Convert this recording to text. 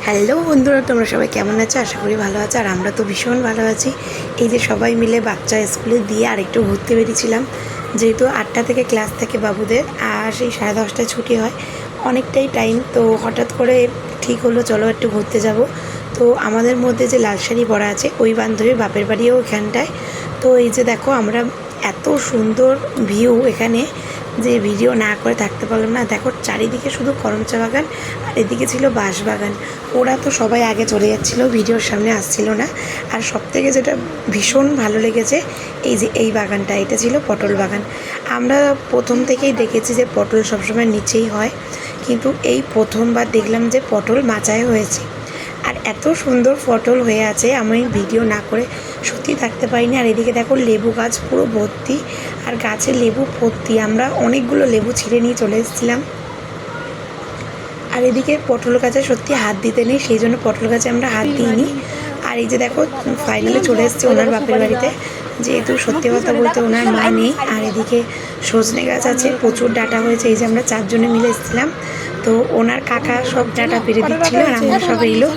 Hello বন্ধুরা, তোমরা সবাই কেমন আছো? আশা করি ভালো আছো। আর আমরা তো ভীষণ ভালো আছি। এই যে সবাই মিলে বাচ্চা স্কুলে দিয়ে আরেকটু ঘুরতে বেরিয়েছিলাম, যেহেতু 8টা থেকে ক্লাস থাকে বাবুদের, আর সেই 10:30টায় ছুটি হয়, অনেকটাই টাইম। তো হঠাৎ করে ঠিক হলো চলো একটু ঘুরতে যাব। তো আমাদের মধ্যে যে লাল শাড়ি পরা আছে ওই বান্ধবীর বাপের বাড়িও ওখানটায়। তো এই যে দেখো, আমরা এত সুন্দর ভিউ এখানে যে ভিডিও না করে থাকতে পারলাম না। দেখো চারিদিকে শুধু করমচা বাগান, আর এদিকে ছিল বাঁশ বাগান। ওরা তো সবাই আগে চলে যাচ্ছিলো, ভিডিওর সামনে আসছিল না। আর সবথেকে যেটা ভীষণ ভালো লেগেছে, এই যে এই বাগানটা, এটা ছিল পটল বাগান। আমরা প্রথম থেকেই দেখেছি যে পটল সবসময় নিচেই হয়, কিন্তু এই প্রথমবার দেখলাম যে পটল মাচায় হয়েছে। আর এত সুন্দর পটল হয়ে আছে, আমি ভিডিও না করে সত্যি থাকতে পারিনি। আর এদিকে দেখো লেবু গাছ পুরো ভর্তি, আর গাছে লেবু ভর্তি। আমরা অনেকগুলো লেবু ছিঁড়ে নিয়ে চলে এসেছিলাম। আর এদিকে পটল গাছে সত্যি হাত দিতে নেই, সেই জন্য পটল গাছে আমরা হাত দিইনি। আর এই যে দেখো ফাইনালি চলে এসেছে ওনার বাপের বাড়িতে, যেহেতু সত্যি কথা বলতে ওনার মা নেই। আর এদিকে সজনে গাছ আছে, প্রচুর ডাঁটা হয়েছে। এই যে আমরা 4 জনে মিলে এসেছিলাম, তো ওনার কাকা সব ডাঁটা পেরে দিচ্ছিলো, আর আমরা সব এলো